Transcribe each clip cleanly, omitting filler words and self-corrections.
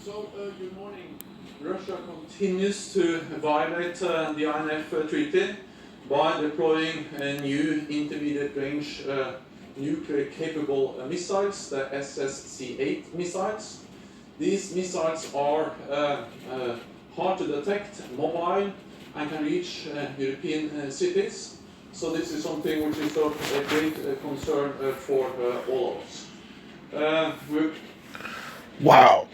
Good morning. Russia continues to violate the INF Treaty by deploying new intermediate-range nuclear-capable missiles, the SSC-8 missiles. These missiles are hard to detect, mobile, and can reach European cities. So this is something which is of a great concern for all of us. Wow.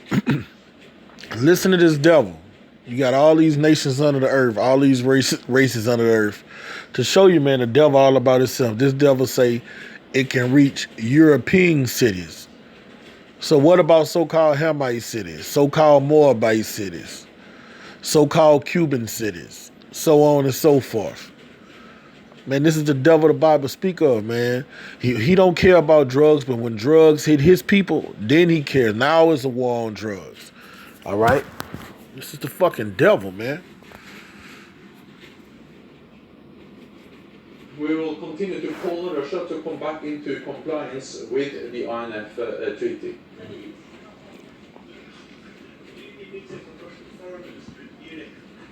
Listen to this devil. You got all these nations under the earth, all these races under the earth. To show you, man, the devil all about itself. This devil say it can reach European cities. So what about so-called Hamite cities, so-called Moabite cities, so-called Cuban cities, so on and so forth? Man, this is the devil the Bible speak of, man. He don't care about drugs, but when drugs hit his people, then he cares. Now it's a war on drugs. All right? This is the fucking devil, man. We will continue to call Russia to come back into compliance with the INF Treaty.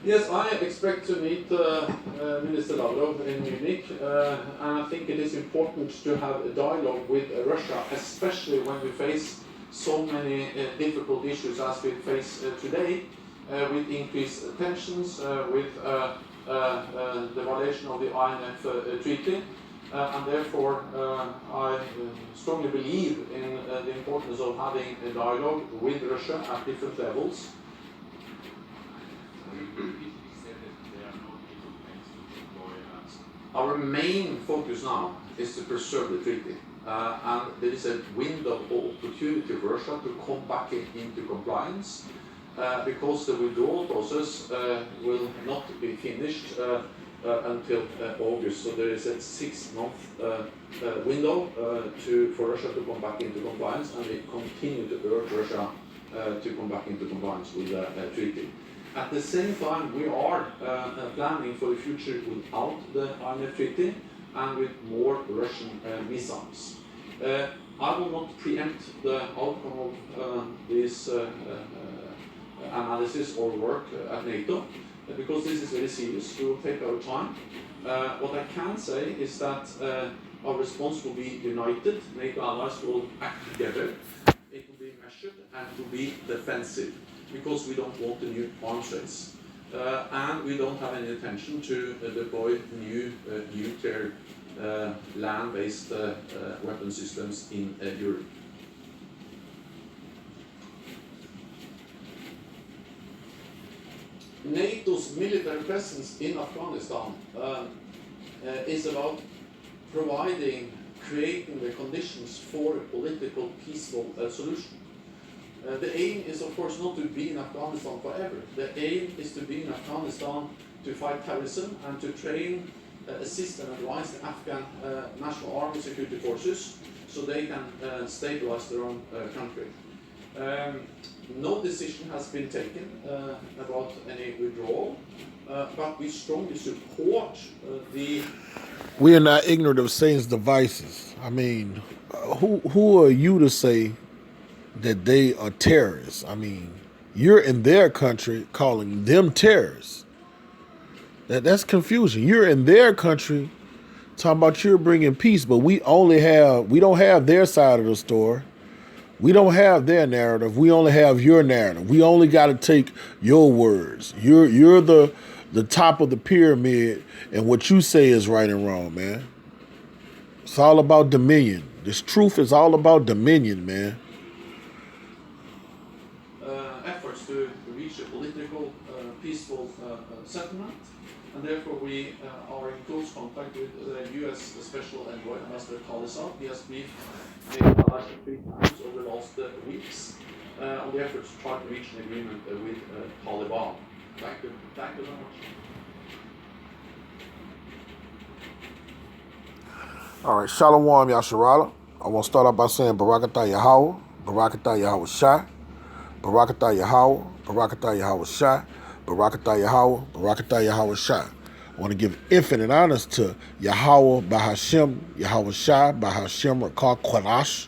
Yes, I expect to meet Minister Lavrov in Munich, and I think it is important to have a dialogue with Russia, especially when we face so many difficult issues as we face today, with increased tensions, with the violation of the INF Treaty, and therefore I strongly believe in the importance of having a dialogue with Russia at different levels. Our main focus now is to preserve the treaty, and there is a window of opportunity for Russia to come back into compliance, because the withdrawal process will not be finished until August. So there is a 6-month window for Russia to come back into compliance, and we continue to urge Russia to come back into compliance with the treaty. At the same time, we are planning for the future without the INF Treaty and with more Russian missiles. I will not preempt the outcome of this analysis or work at NATO, because this is very serious. We will take our time. What I can say is that our response will be united. NATO allies will act together. It will be measured and it will be defensive, because we don't want a new arms race. And we don't have any intention to deploy new nuclear land-based weapon systems in Europe. NATO's military presence in Afghanistan is about creating the conditions for a political, peaceful solution. The aim is, of course, not to be in Afghanistan forever. The aim is to be in Afghanistan to fight terrorism and to train, assist and advise the Afghan National Army Security Forces so they can stabilize their own country. No decision has been taken about any withdrawal, but we strongly support the... We are not ignorant of Satan's devices. I mean, who are you to say that they are terrorists? I mean, you're in their country calling them terrorists. That's confusion. You're in their country talking about you're bringing peace, but we don't have their side of the story. We don't have their narrative. We only have your narrative. We only got to take your words. You're the top of the pyramid, and what you say is right and wrong, man. It's all about dominion. This truth is all about dominion, man. Efforts to reach a political, peaceful settlement, and therefore we are in close contact with the U.S. Special Envoy, Ambassador Khalisad. He has briefed the allies 3 times over the last weeks on the efforts to try to reach an agreement with Taliban. Thank you. Thank you very much. All right, Shalom Yasharala. I want to start off by saying Barakatah Yahweh, Barakatah Yahweh Shai, Barakatah Yahweh, Barakatah Yahweh Shai, Barakatah Yahweh, Barakatah Yahweh Shai. I want to give infinite honors to Yahweh Bahashem, Yahweh Shai, Bahashem Rakar Kwanash.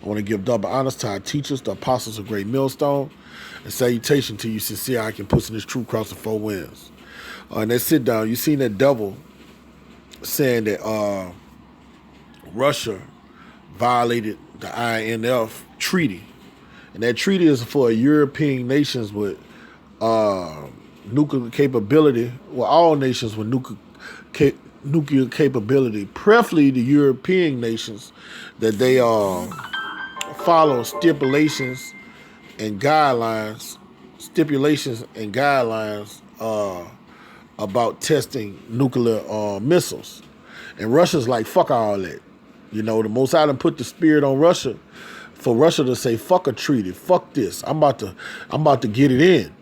I want to give double honors to our teachers, the apostles of Great Millstone, and salutation to you, sincere I can put in this true cross of four winds. And that sit down, you seen that devil saying that Russia violated the INF treaty. And that treaty is for European nations with nuclear capability, well, all nations with nuclear capability, preferably the European nations, that they follow stipulations and guidelines about testing nuclear missiles. And Russia's like, fuck all that. You know, the Most High done put the spirit on Russia for Russia to say, fuck a treaty, fuck this. I'm about to get it in.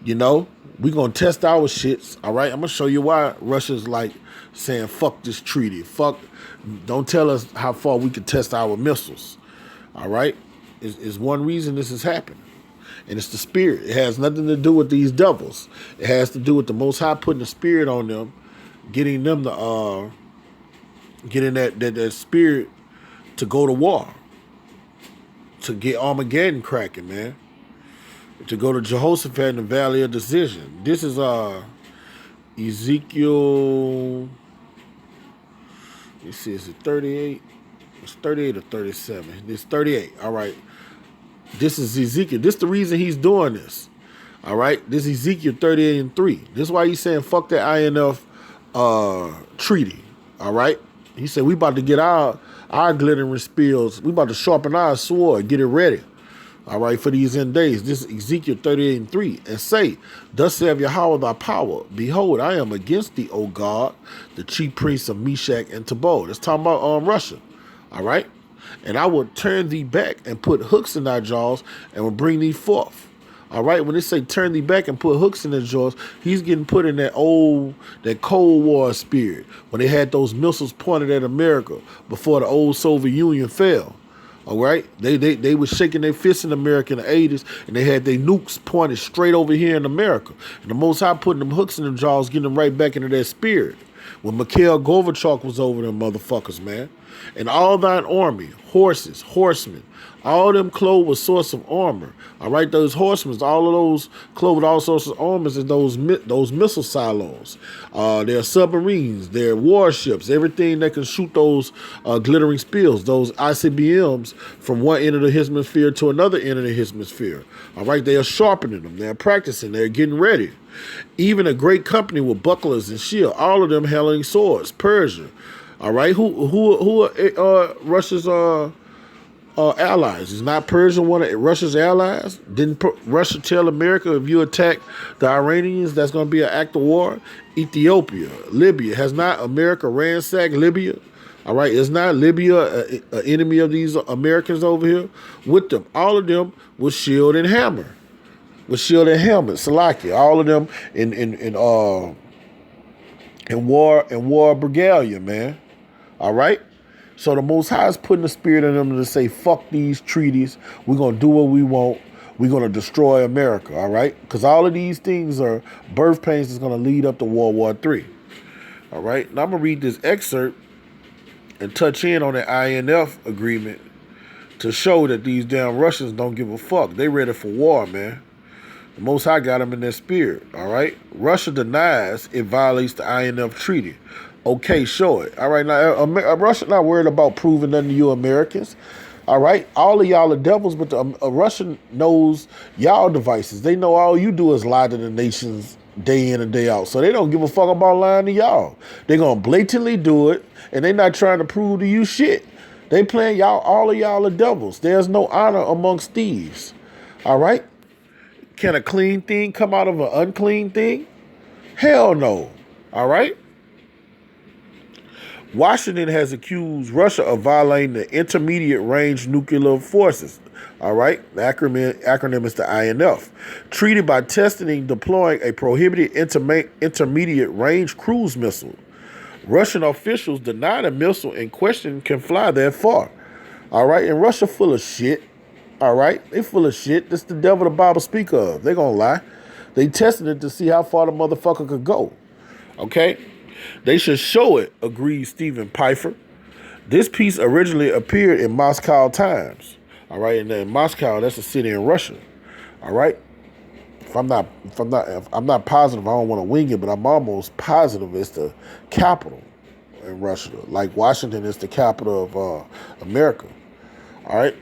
You know, we gonna test our shits. All right, I'm gonna show you why Russia's like saying, fuck this treaty. Fuck, don't tell us how far we can test our missiles. All right, is one reason this is happening. And it's the spirit. It has nothing to do with these devils. It has to do with the Most High putting the spirit on them, getting them to getting that spirit to go to war, to get Armageddon cracking, man. To go to Jehoshaphat in the Valley of Decision. This is Ezekiel. You see, is it 38? It's 38 or 37. It's 38. All right. This is Ezekiel. This is the reason he's doing this. All right. This is Ezekiel 38 and 3. This is why he's saying fuck that INF treaty. All right. He said we about to get our glittering spears. We about to sharpen our sword. Get it ready. All right, for these end days. This is Ezekiel 38 and 3. And say, thus saith Yahweh thy power. Behold, I am against thee, O God, the chief priests of Meshach and Tubal. That's talking about Russia. All right. And I will turn thee back and put hooks in thy jaws and will bring thee forth. All right. When they say turn thee back and put hooks in his jaws, he's getting put in that Cold War spirit when they had those missiles pointed at America before the old Soviet Union fell. All right, they were shaking their fists in America in the 80s, and they had their nukes pointed straight over here in America. And the Most High putting them hooks in them jaws, getting them right back into that spirit. When Mikhail Gorbachev was over them motherfuckers, man. And all thine army, horses, horsemen, all them clothed with sorts of armor. All right, those horsemen, all of those clothed with all sorts of armors and those missile silos. They're submarines, they're warships, everything that can shoot those glittering spears, those ICBMs from one end of the hemisphere to another end of the hemisphere. All right, they are sharpening them, they're practicing, they're getting ready. Even a great company with bucklers and shield, all of them handling swords. Persia. All right, who are Russia's allies? Is not Persia one of Russia's allies? Didn't Russia tell America if you attack the Iranians, that's going to be an act of war? Ethiopia, Libya. Has not America ransacked Libya? All right, is not Libya an enemy of these Americans over here? With them, all of them with shield and hammer, with shield and helmet, Salakia. All of them in war regalia, man. All right. So the Most High is putting the spirit in them to say, fuck these treaties. We're going to do what we want. We're going to destroy America. All right. Because all of these things are birth pains that's going to lead up to World War III. All right. Now I'm going to read this excerpt and touch in on the INF agreement to show that these damn Russians don't give a fuck. They ready for war, man. The Most High got them in their spirit. All right. Russia denies it violates the INF treaty. Okay, show it. All right, now Russia not worried about proving nothing to you Americans. All right, all of y'all are devils, but Russia knows y'all devices. They know all you do is lie to the nations day in and day out. So they don't give a fuck about lying to y'all. They're gonna blatantly do it, and they're not trying to prove to you shit. They playing y'all. All of y'all are devils. There's no honor amongst thieves. All right. Can a clean thing come out of an unclean thing? Hell no. All right. Washington has accused Russia of violating the Intermediate Range Nuclear Forces. All right, the acronym is the INF. Treated by testing and deploying a prohibited intermediate range cruise missile. Russian officials deny the missile in question can fly that far. All right, and Russia full of shit. All right, they full of shit. This the devil the Bible speak of. They gonna lie. They tested it to see how far the motherfucker could go. Okay. They should show it, agrees Stephen Pfeiffer. This piece originally appeared in Moscow Times. All right, and then Moscow, that's a city in Russia. All right. If I'm not positive, I don't want to wing it, but I'm almost positive it's the capital in Russia. Like Washington is the capital of America. All right.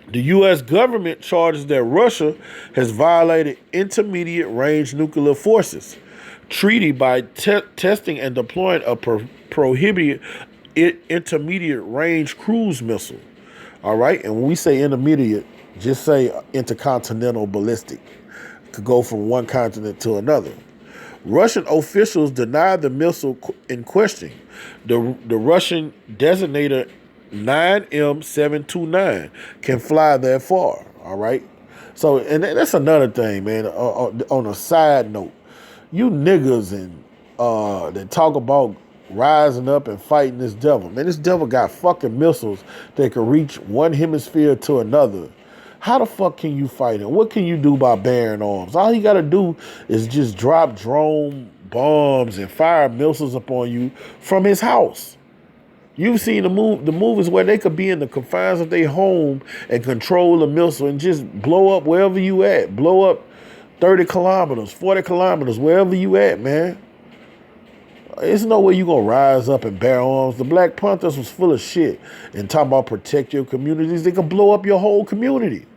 The U.S. government charges that Russia has violated intermediate range nuclear forces treaty by testing and deploying a prohibited intermediate range cruise missile. All right. And when we say intermediate, just say intercontinental ballistic. Could go from one continent to another. Russian officials denied the missile in question. The Russian designator 9M729 can fly that far. All right. So, and that's another thing, man. On a side note, you niggas and that talk about rising up and fighting this devil, man. This devil got fucking missiles that can reach one hemisphere to another. How the fuck can you fight him? What can you do by bearing arms? All you got to do is just drop drone bombs and fire missiles upon you from his house. You've seen the movies where they could be in the confines of their home and control the missile and just blow up wherever you at. Blow up 30 kilometers, 40 kilometers, wherever you at, man. There's no way you gonna rise up and bear arms. The Black Panthers was full of shit and talking about protect your communities. They could blow up your whole community.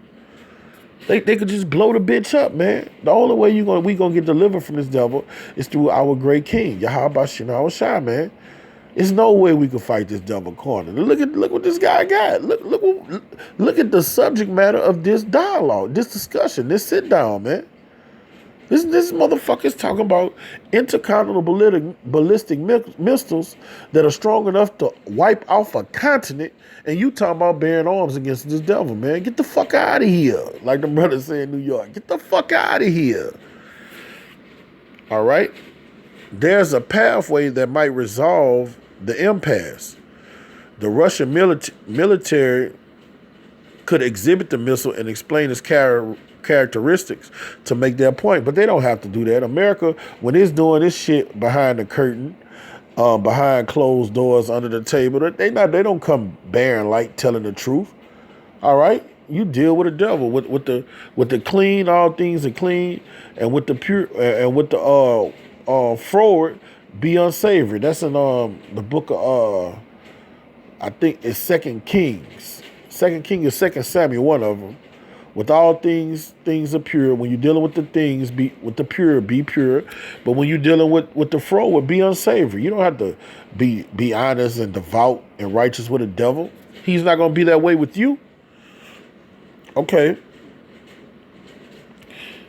They could just blow the bitch up, man. The only way we gonna get delivered from this devil is through our great king, Yahweh Shai, Shai, man. There's no way we could fight this devil corner. Look what this guy got. Look at the subject matter of this dialogue, this discussion, this sit down, man. This motherfucker's talking about intercontinental ballistic missiles that are strong enough to wipe off a continent, and you talking about bearing arms against this devil, man. Get the fuck out of here. Like the brother said in New York. Get the fuck out of here. All right? There's a pathway that might resolve the impasse. The Russian military could exhibit the missile and explain its characteristics to make their point, but they don't have to do that. America, when it's doing this shit behind the curtain, behind closed doors, under the table, they don't come bearing light, telling the truth. All right, you deal with the devil with the clean. All things are clean, and with the pure and with the forward, be unsavory. That's in the book of I think it's 2 Kings. 2 Kings is 2 Samuel, one of them. With all things are pure. When you're dealing with the things, be pure. But when you're dealing with the forward, be unsavory. You don't have to be honest and devout and righteous with the devil. He's not going to be that way with you. Okay.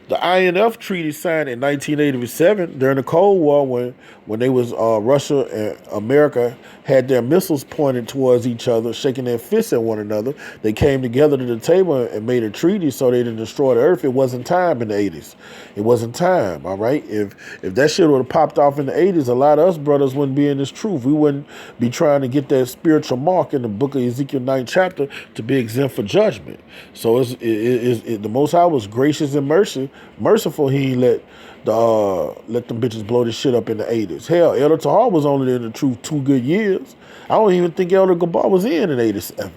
The INF Treaty signed in 1987 during the Cold War when they was Russia and America had their missiles pointed towards each other, shaking their fists at one another. They came together to the table and made a treaty so they didn't destroy the earth. It wasn't time in the 80s. It wasn't time, all right? If that shit would have popped off in the 80s, a lot of us brothers wouldn't be in this truth. We wouldn't be trying to get that spiritual mark in the book of Ezekiel 9th chapter to be exempt for judgment. So the Most High was gracious and merciful. He let them bitches blow this shit up in the 80s. Hell, Elder Tahar was only in the truth 2 good years. I don't even think Elder Gabar was in 87.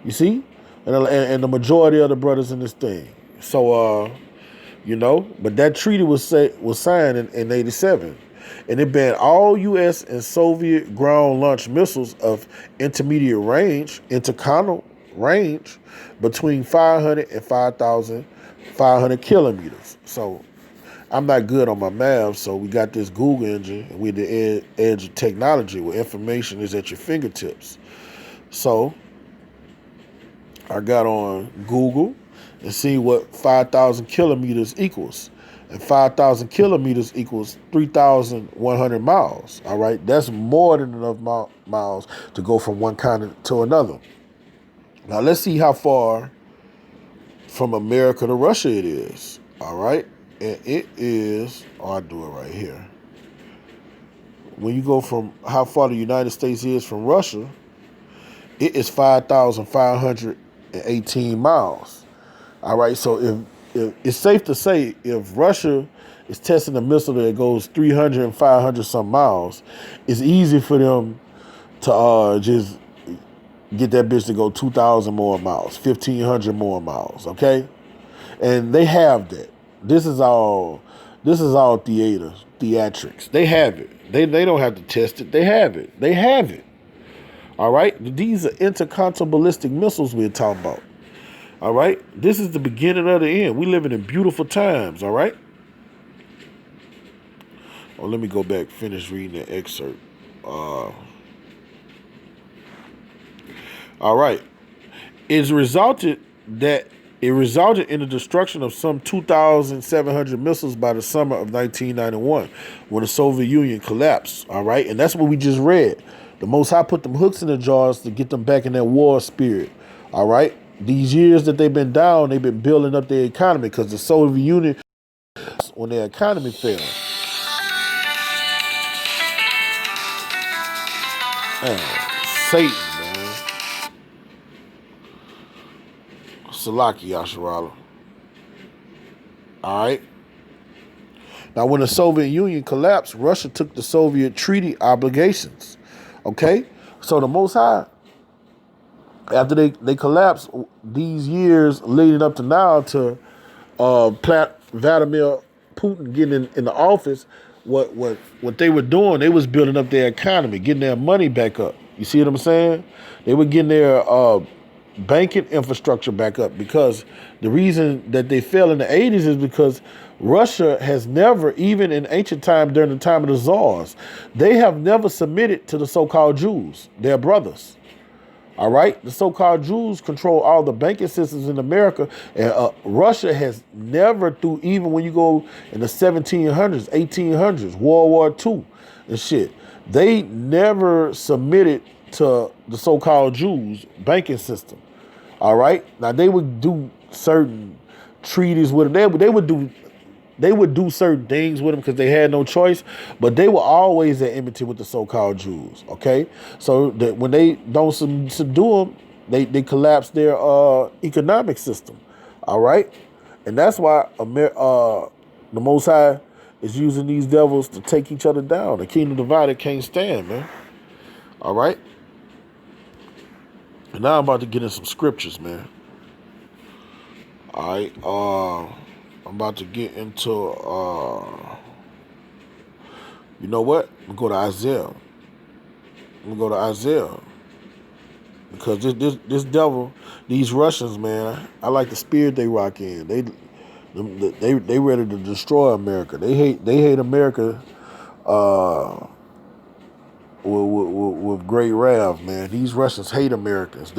You see? And the majority of the brothers in this thing. So, but that treaty was signed in 87. And it banned all U.S. and Soviet ground-launched missiles of intermediate range, intercontinental range, between 500 and 5,500 kilometers. So I'm not good on my math, so we got this Google engine, and we're the edge of technology where information is at your fingertips. So I got on Google and see what 5,000 kilometers equals. And 5,000 kilometers equals 3,100 miles. All right, that's more than enough miles to go from one continent to another. Now let's see how far from America to Russia it is. All right, and it is. I'll do it right here. When you go from how far the United States is from Russia, it is 5,518 miles. All right, so if it's safe to say if Russia is testing a missile that goes 300 and 500 some miles, it's easy for them to just get that bitch to go 2,000 more miles, 1,500 more miles, okay? And they have that. This is all theatrics. They have it. They don't have to test it. They have it. They have it. All right? These are intercontinental ballistic missiles we're talking about. All right? This is the beginning of the end. We living in beautiful times, all right? Oh, let me go back, finish reading the excerpt. All right. It resulted in the destruction of some 2,700 missiles by the summer of 1991 when the Soviet Union collapsed. All right. And that's what we just read. The Most High put them hooks in the jaws to get them back in that war spirit. All right. These years that they've been down, they've been building up their economy because the Soviet Union, when their economy failed. Man, Satan, man. Salaki Yasharala. All right. Now, when the Soviet Union collapsed, Russia took the Soviet treaty obligations. Okay? So the Most High, after they collapsed, these years leading up to now to Vladimir Putin getting in the office, what they were doing, they was building up their economy, getting their money back up. You see what I'm saying? They were getting their banking infrastructure back up, because the reason that they fell in the 80s is because Russia has never, even in ancient time during the time of the Tsars, they have never submitted to the so-called Jews, their brothers. All right? The so-called Jews control all the banking systems in America, and Russia has never, through, even when you go in the 1700s, 1800s, World War II and shit, they never submitted to the so-called Jews banking system. All right? Now, they would do certain treaties with them. They would do certain things with them because they had no choice, but they were always at enmity with the so-called Jews, okay? So that when they don't subdue them, they collapse their economic system, all right? And that's why the Most High is using these devils to take each other down. The kingdom divided can't stand, man, all right? And now I'm about to get in some scriptures, man. All right, I'm about to get into, you know what? I'm going to go to Isaiah. I'm going to go to Isaiah. Because this devil, these Russians, man, I like the spirit they rock in. They ready to destroy America. They hate America with great wrath, man. These Russians hate Americans.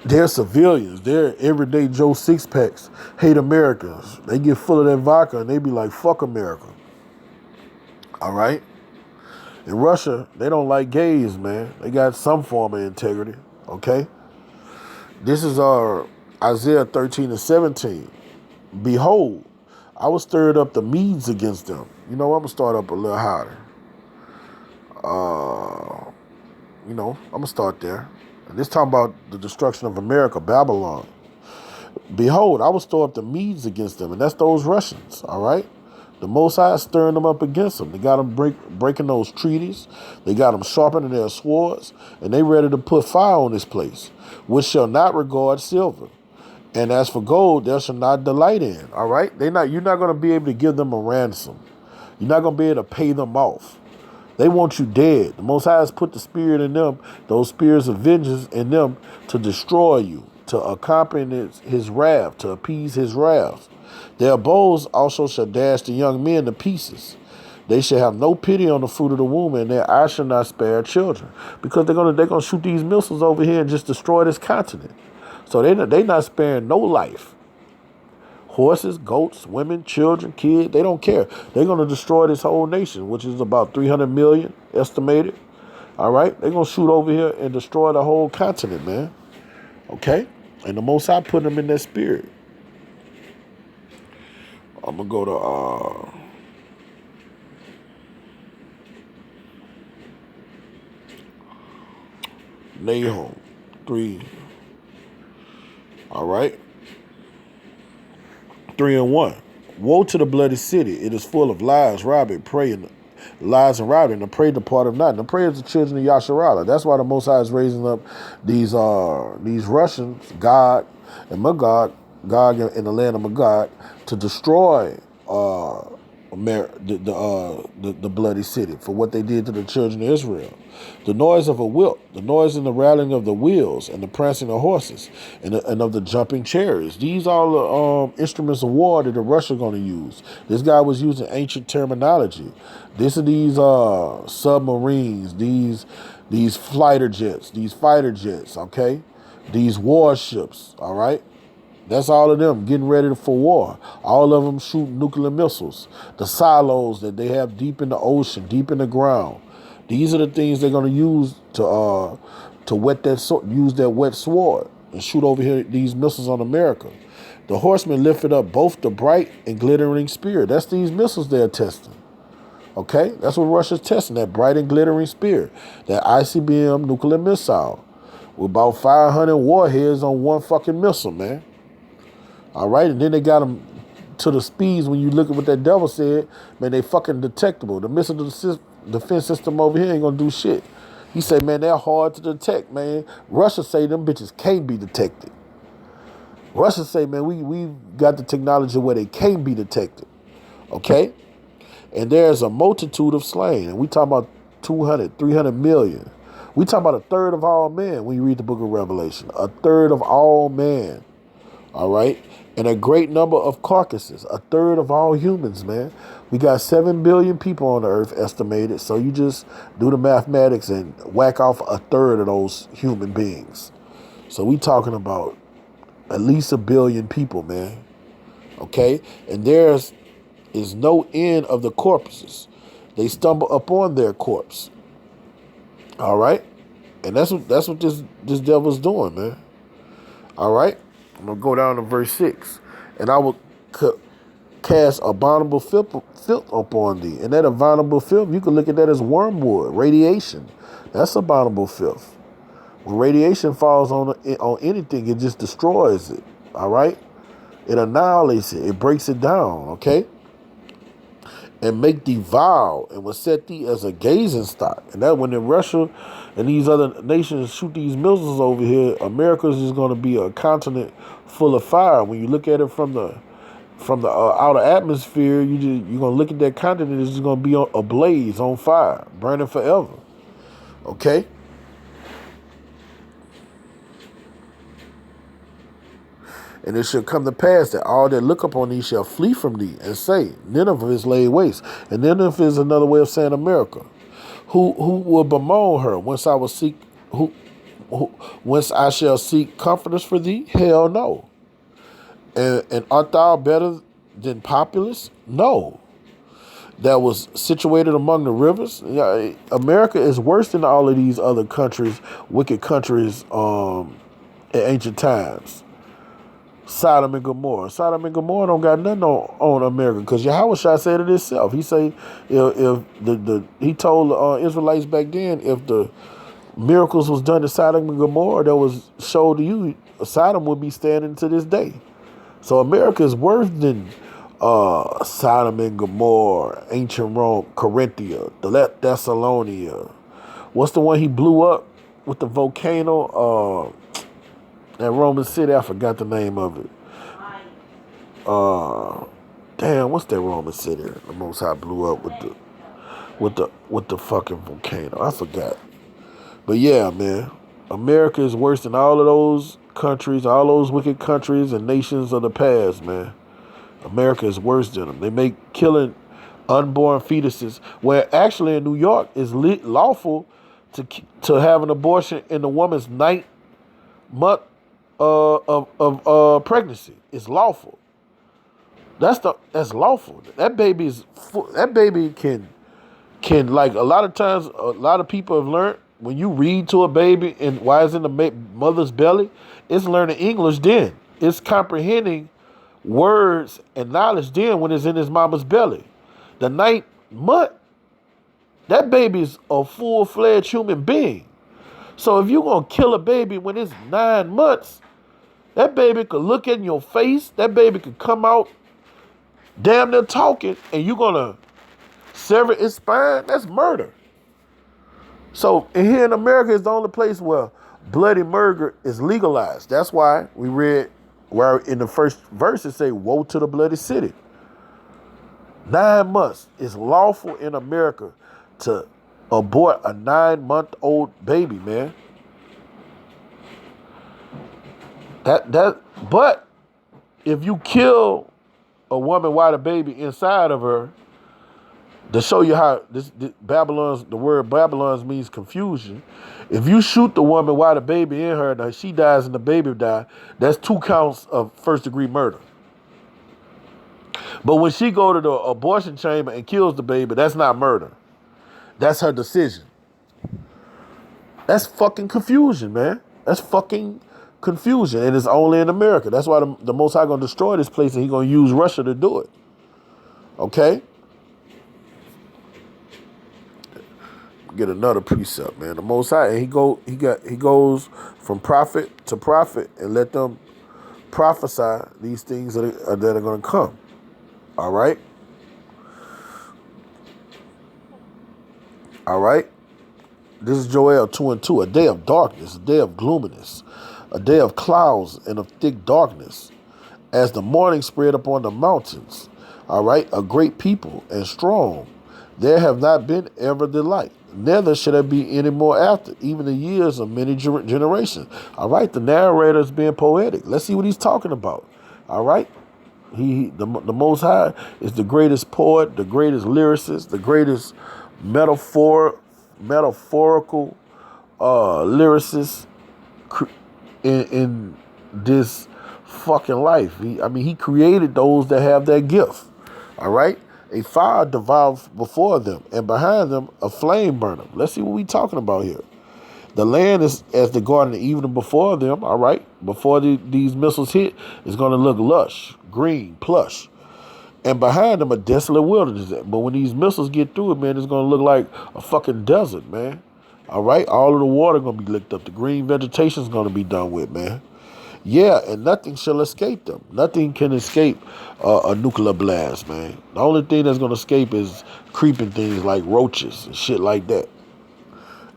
They're civilians. They're everyday Joe Sixpacks. Hate Americans. They get full of that vodka and they be like, fuck America. All right? In Russia, they don't like gays, man. They got some form of integrity. Okay? This is Isaiah 13:17. Behold, I will stir up the Medes against them. You know, I'm going to start up a little higher. I'm going to start there. This talking about the destruction of America, Babylon. Behold, I will store up the Medes against them, and that's those Russians, all right? The Most High is stirring them up against them. They got them breaking those treaties. They got them sharpening their swords, and they ready to put fire on this place, which shall not regard silver. And as for gold, there shall not delight in, all right? You're not going to be able to give them a ransom. You're not going to be able to pay them off. They want you dead. The Most High has put the spirit in them, those spirits of vengeance in them, to destroy you, to accompany his wrath, to appease his wrath. Their bows also shall dash the young men to pieces. They shall have no pity on the fruit of the womb, and their eyes shall not spare children, because they're gonna shoot these missiles over here and just destroy this continent. So they not sparing no life. Horses, goats, women, children, kids, they don't care. They're going to destroy this whole nation, which is about 300 million estimated. All right? They're going to shoot over here and destroy the whole continent, man. Okay? And the Most High put them in that spirit. I'm going to go to Nahum 3. All right? 3:1. Woe to the bloody city. It is full of lies, robbery, prey, lies and routing. The prey departed not. And the prey is the children of Yasharala. That's why the Most High is raising up these Russians, God and Magog, Gog in the land of Magog, to destroy the bloody city for what they did to the children of Israel. The noise of a whip, the noise and the rattling of the wheels, and the prancing of horses, and of the jumping chariots. These are the instruments of war that the Russia going to use. This guy was using ancient terminology. This are these submarines, these fighter jets, okay? These warships, all right? That's all of them getting ready for war. All of them shooting nuclear missiles. The silos that they have deep in the ocean, deep in the ground. These are the things they're going to use to use that wet sword and shoot over here these missiles on America. The horsemen lifted up both the bright and glittering spear. That's these missiles they're testing. Okay? That's what Russia's testing, that bright and glittering spear. That ICBM nuclear missile with about 500 warheads on one fucking missile, man. All right? And then they got them to the speeds when you look at what that devil said, man, they fucking detectable. The missile defense system over here ain't gonna do shit. He said, man, they're hard to detect, man. Russia say them bitches can't be detected. Russia say, man, we've got the technology where they can't be detected. Okay? And there's a multitude of slain. And we talking about 200, 300 million. We talking about a third of all men when you read the book of Revelation. A third of all men. All right? And a great number of carcasses. A third of all humans, man. We got 7 billion people on the earth estimated. So you just do the mathematics and whack off a third of those human beings. So we talking about at least 1 billion people, man. Okay? And there's is no end of the corpses. They stumble upon their corpse. All right? And that's what this devil's doing, man. All right? I'm going to go down to verse 6. And I will cast abominable filth upon thee. And that abominable filth, you can look at that as wormwood, radiation. That's abominable filth. When radiation falls on anything, it just destroys it. All right? It annihilates it. It breaks it down, okay? And make thee vile, and will set thee as a gazing stock. And that when in Russia and these other nations shoot these missiles over here, America's is going to be a continent full of fire. When you look at it from the outer atmosphere, you're going to look at that continent, it's just going to be ablaze, on fire, burning forever. Okay? And it shall come to pass that all that look upon thee shall flee from thee, and say, Nineveh is laid waste. And Nineveh is another way of saying America. Who will bemoan her? Whence I shall seek comforters for thee? Hell no. And art thou better than Populus? No. That was situated among the rivers. Yeah, America is worse than all of these other countries, wicked countries in ancient times. Sodom and Gomorrah. Sodom and Gomorrah don't got nothing on America, because Yahushua said it himself. He say if he told the Israelites back then, if the miracles was done to Sodom and Gomorrah that was showed to you, Sodom would be standing to this day. So America is worse than Sodom and Gomorrah, ancient Rome, Corinthia, Thessalonica. What's the one he blew up with the volcano? That Roman city, I forgot the name of it. Damn, what's that Roman city? The Most High blew up with the fucking volcano. I forgot. But yeah, man, America is worse than all of those countries, all those wicked countries and nations of the past, man. America is worse than them. They make killing unborn fetuses, where actually in New York it's lawful to have an abortion in the woman's 9th month of pregnancy. It's lawful. That's lawful. That baby can like, a lot of times, a lot of people have learned, when you read to a baby and while it's in the mother's belly, it's learning English then. It's comprehending words and knowledge then when it's in his mama's belly. The 9th month, that baby's a full-fledged human being. So if you're going to kill a baby when it's 9 months, that baby could look in your face. That baby could come out damn near talking, and you're going to sever its spine, that's murder. So here in America is the only place where bloody murder is legalized. That's why we read where in the first verse it say, woe to the bloody city. 9 months. It's lawful in America to abort a 9-month-old baby, man. But if you kill a woman while the baby inside of her, to show you how the word Babylon means confusion. If you shoot the woman while the baby in her and she dies and the baby dies, that's 2 counts of first-degree murder. But when she go to the abortion chamber and kills the baby, that's not murder. That's her decision. That's fucking confusion, man. That's fucking confusion, and it's only in America. That's why the Most High gonna destroy this place, and he gonna use Russia to do it. Okay? Get another precept, man. The Most High, and he goes from prophet to prophet and let them prophesy these things that are going to come. All right. This is Joel 2:2. A day of darkness, a day of gloominess, a day of clouds and of thick darkness, as the morning spread upon the mountains. All right, a great people and strong. There have not been ever the like. Neither should there be any more after, even the years of many generations. All right, the narrator is being poetic. Let's see what he's talking about. All right, the Most High is the greatest poet, the greatest lyricist, the greatest metaphorical lyricist in this fucking life. He created those that have that gift. All right. A fire devours before them, and behind them a flame burn them. Let's see what we talking about here. The land is as the garden even before them, all right? Before these missiles hit, it's going to look lush, green, plush. And behind them a desolate wilderness. But when these missiles get through it, man, it's going to look like a fucking desert, man. All right? All of the water going to be licked up. The green vegetation is going to be done with, man. Yeah, and nothing shall escape them. Nothing can escape a nuclear blast, man. The only thing that's going to escape is creeping things like roaches and shit like that.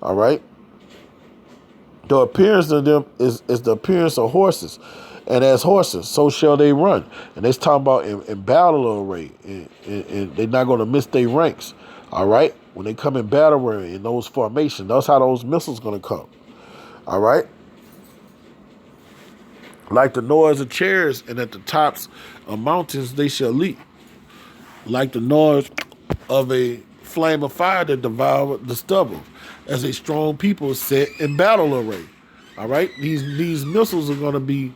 All right? The appearance of them is the appearance of horses. And as horses, so shall they run. And they're talking about in battle array. And they're not going to miss their ranks. All right? When they come in battle array in those formations, that's how those missiles going to come. All right? Like the noise of chariots, and at the tops of mountains they shall leap. Like the noise of a flame of fire that devoured the stubble, as a strong people set in battle array. All right, these missiles are going to be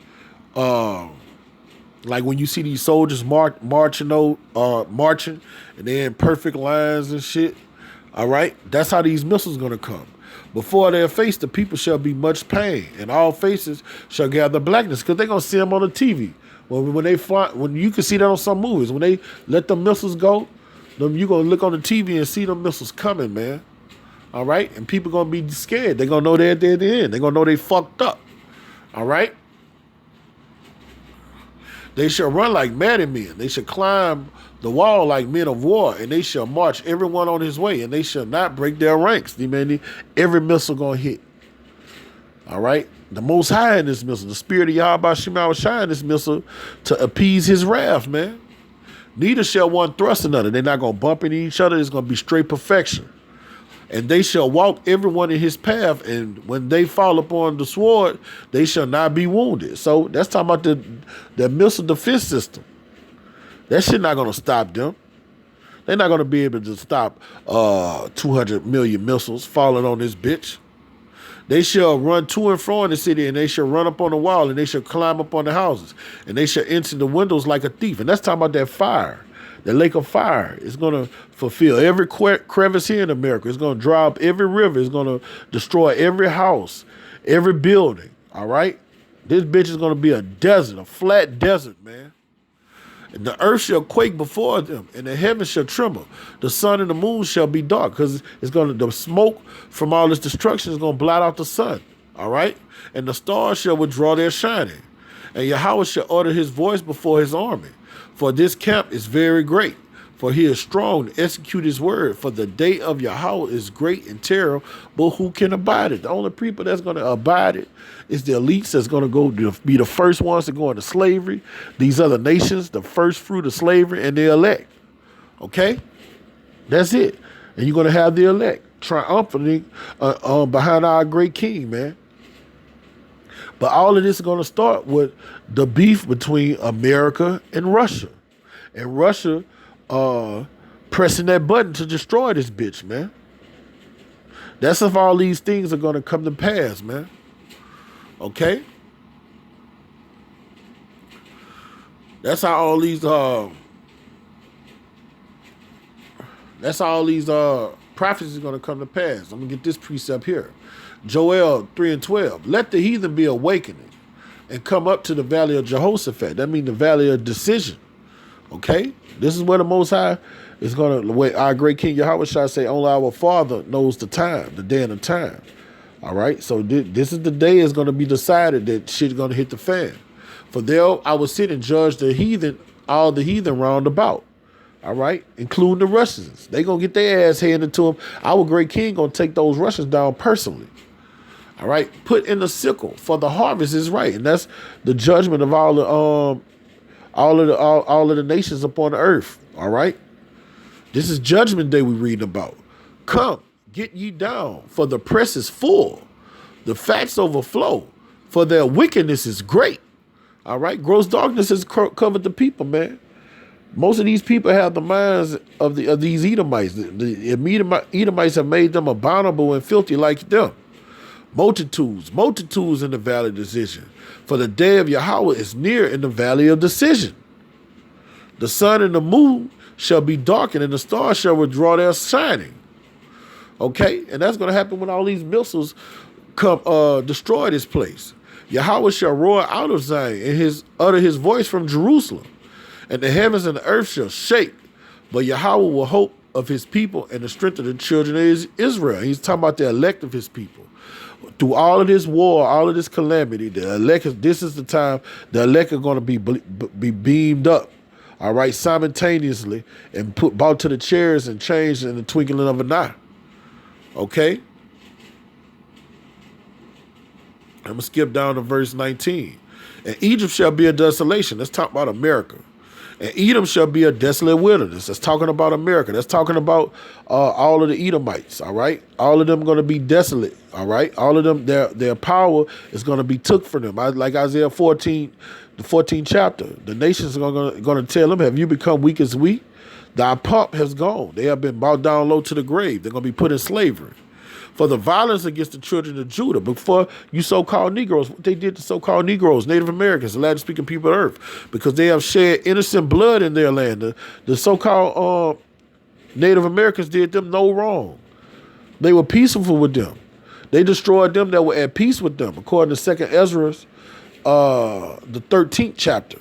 like when you see these soldiers marching, and they're in perfect lines and shit. All right, that's how these missiles are going to come. Before their face, the people shall be much pain, and all faces shall gather blackness, because they're going to see them on the TV. When they fly, when you can see that on some movies, when they let the missiles go, you're going to look on the TV and see them missiles coming, man. All right? And people going to be scared. They're going to know they're at the end. They're going to know they fucked up. All right? They shall run like madden men. They shall climb the wall like men of war, and they shall march everyone on his way, and they shall not break their ranks. Every missile gonna hit. All right? The Most High in this missile, the spirit of Yahweh Shema will shine this missile to appease his wrath, man. Neither shall one thrust another. They're not gonna bump into each other. It's gonna be straight perfection. And they shall walk everyone in his path, and when they fall upon the sword, they shall not be wounded. So that's talking about the missile defense system. That shit not going to stop them. They're not going to be able to stop 200 million missiles falling on this bitch. They shall run to and fro in the city, and they shall run up on the wall, and they shall climb up on the houses, and they shall enter the windows like a thief. And that's talking about that fire. The lake of fire is going to fulfill every crevice here in America. It's going to dry up every river. It's going to destroy every house, every building. All right? This bitch is going to be a desert, a flat desert, man. And the earth shall quake before them, and the heavens shall tremble. The sun and the moon shall be dark, because the smoke from all this destruction is going to blot out the sun. All right? And the stars shall withdraw their shining. And Yahweh shall utter his voice before his army. For this camp is very great. For he is strong to execute his word. For the day of Yahweh is great and terrible, but who can abide it? The only people that's going to abide it is the elites that's going to go to be the first ones to go into slavery. These other nations, the first fruit of slavery, and the elect. Okay? That's it. And you're going to have the elect triumphantly behind our great king, man. But all of this is going to start with the beef between America and Russia. And Russia pressing that button to destroy this bitch, man. That's if all these things are going to come to pass, man. Okay? That's how all these prophecies are going to come to pass. I'm going to get this precept here. Joel 3:12. Let the heathen be awakening and come up to the valley of Jehoshaphat. That means the valley of decision. Okay? This is where the Most High is going to, where our great King Yahweh shall say, only our Father knows the time, the day and the time. All right? So this is the day is going to be decided that shit's going to hit the fan. For there I will sit and judge the heathen, all the heathen round about. All right? Including the Russians. They going to get their ass handed to them. Our great King going to take those Russians down personally. All right? Put in the sickle, for the harvest is right. And that's the judgment of all of the nations upon the earth. All right? This is judgment day we reading about. Come, get ye down, for the press is full. The facts overflow, for their wickedness is great. All right? Gross darkness has covered the people, man. Most of these people have the minds of these Edomites. The Edomites have made them abominable and filthy like them. Multitudes in the valley of decision. For the day of Yahweh is near in the valley of decision. The sun and the moon shall be darkened, and the stars shall withdraw their shining. Okay? And that's going to happen when all these missiles come destroy this place. Yahweh shall roar out of Zion, and utter his voice from Jerusalem. And the heavens and the earth shall shake. But Yahweh will hope of his people and the strength of the children of Israel. He's talking about the elect of his people. Through all of this war, all of this calamity, this is the time the elect are going to be beamed up, all right, simultaneously, and brought to the chairs and changed in the twinkling of an eye. Okay? I'm going to skip down to verse 19. And Egypt shall be a desolation. Let's talk about America. And Edom shall be a desolate wilderness. That's talking about America. That's talking about all of the Edomites, all right? All of them going to be desolate, all right? All of them, their power is going to be took from them. Like Isaiah 14, the 14th chapter. The nations are going to tell them, have you become weak as we? Thy pomp has gone. They have been brought down low to the grave. They're going to be put in slavery. For the violence against the children of Judah, before you so-called Negroes, what they did to so-called Negroes, Native Americans, the Latin-speaking people of earth, because they have shed innocent blood in their land. The so-called Native Americans did them no wrong. They were peaceful with them. They destroyed them that were at peace with them, according to 2nd Ezra, the 13th chapter.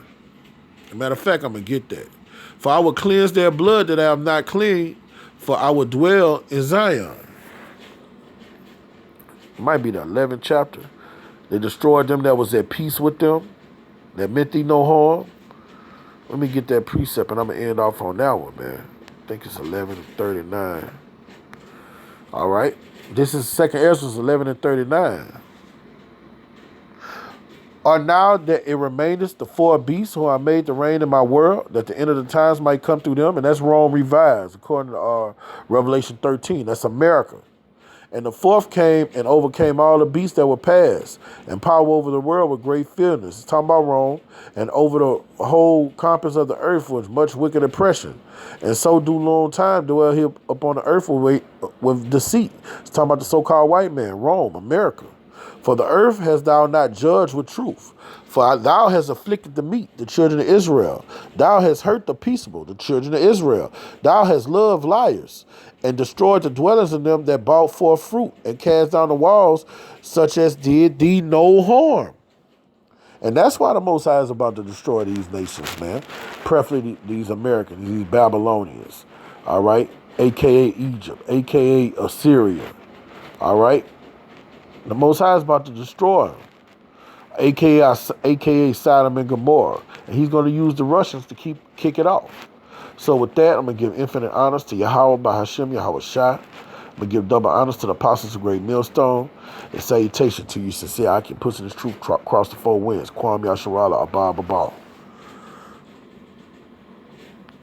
As a matter of fact, I'm going to get that. For I will cleanse their blood that I have not clean, for I will dwell in Zion. It might be the 11th chapter. They destroyed them that was at peace with them, that meant thee no harm. Let me get that precept, and I'm going to end off on that one, man. I think it's 11:39. All right. This is 2nd Ezra 11:39. Are now that it remaineth the four beasts who I made to reign in my world, that the end of the times might come through them, and that's Rome revised, according to Revelation 13. That's America. And the fourth came and overcame all the beasts that were past, and power over the world with great fearness. It's talking about Rome, and over the whole compass of the earth was much wicked oppression. And so do long time dwell here upon the earth with deceit. It's talking about the so-called white man, Rome, America. For the earth hast thou not judged with truth. For thou hast afflicted the meek, the children of Israel. Thou hast hurt the peaceable, the children of Israel. Thou hast loved liars, and destroyed the dwellings of them that brought forth fruit, and cast down the walls, such as did thee no harm. And that's why the Most High is about to destroy these nations, man. Preferably these Americans, these Babylonians, all right? A.K.A. Egypt, A.K.A. Assyria, all right? The Most High is about to destroy them, a.k.a. Sodom and Gomorrah. And he's going to use the Russians to kick it off. So with that, I'm going to give infinite honors to Yahweh Bahashim, Yahweh Shai. I'm going to give double honors to the apostles of Great Millstone. And salutation to you sincere. I can push this truth across the four winds. Kwam Yasharala Abba Babal.